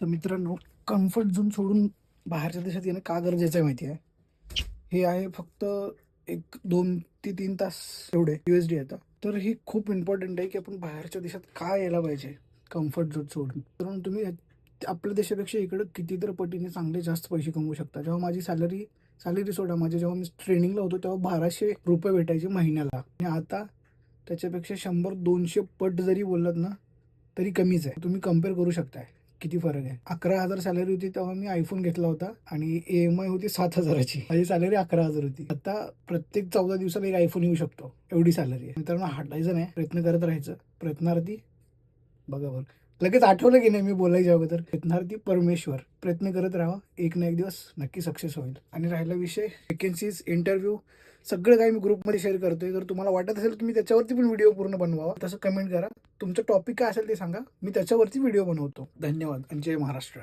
तर मित्रांनो, comfort zone सोडून बाहेरच्या देशात येणं का गरजेचं आहे माहिती आहे? हे आहे फक्त एक 2 ते 3 तास एवढे USD येतं. तर ही खूप इम्पॉर्टंट आहे की आपण बाहेरच्या देशात का यायला पाहिजे कम्फर्ट झोन सोडून. कारण तुम्ही आपल्या देशापेक्षा इकडं कितीतरी पटीने चांगले जास्त पैसे कमवू शकता. जेव्हा माझी सॅलरी सोडा, जेव्हा मी ट्रेनिंगला होतो तेव्हा ₹1200 भेटायचे महिन्याला आणि आता त्याच्यापेक्षा 100-200 पट जरी बोललात ना तरी कमीच आहे. तुम्ही कम्पेअर करू शकताय किती फरक आहे. 11,000 सॅलरी होती तेव्हा मी आयफोन घेतला होता आणि EMI होती 7,000ची. माझी सॅलरी 11,000 होती. आता प्रत्येक 14 दिवसाला एक आयफोन येऊ शकतो, एवढी सॅलरी आहे. मित्रांनो, हटायचं नाही, प्रयत्न करत राहायचं. प्रयत्नार्थी बघा बघ, लगेच आठवलं की नाही मी बोलायच्या अगोदर, प्रयत्नार्थी परमेश्वर. प्रयत्न करत राहा, एक ना एक दिवस नक्की सक्सेस होईल. आणि राहिला विषय वेकेन्सीज, इंटरव्ह्यू, सगळं काही मी ग्रुपमध्ये शेअर करतोय. जर तुम्हाला वाटत असेल की मी त्याच्यावरती पण व्हिडिओ पूर्ण बनवावा, तसं कमेंट करा. तुमचं टॉपिक काय असेल ते सांगा, मी त्याच्यावरती व्हिडिओ बनवतो. धन्यवाद आणि जय महाराष्ट्र.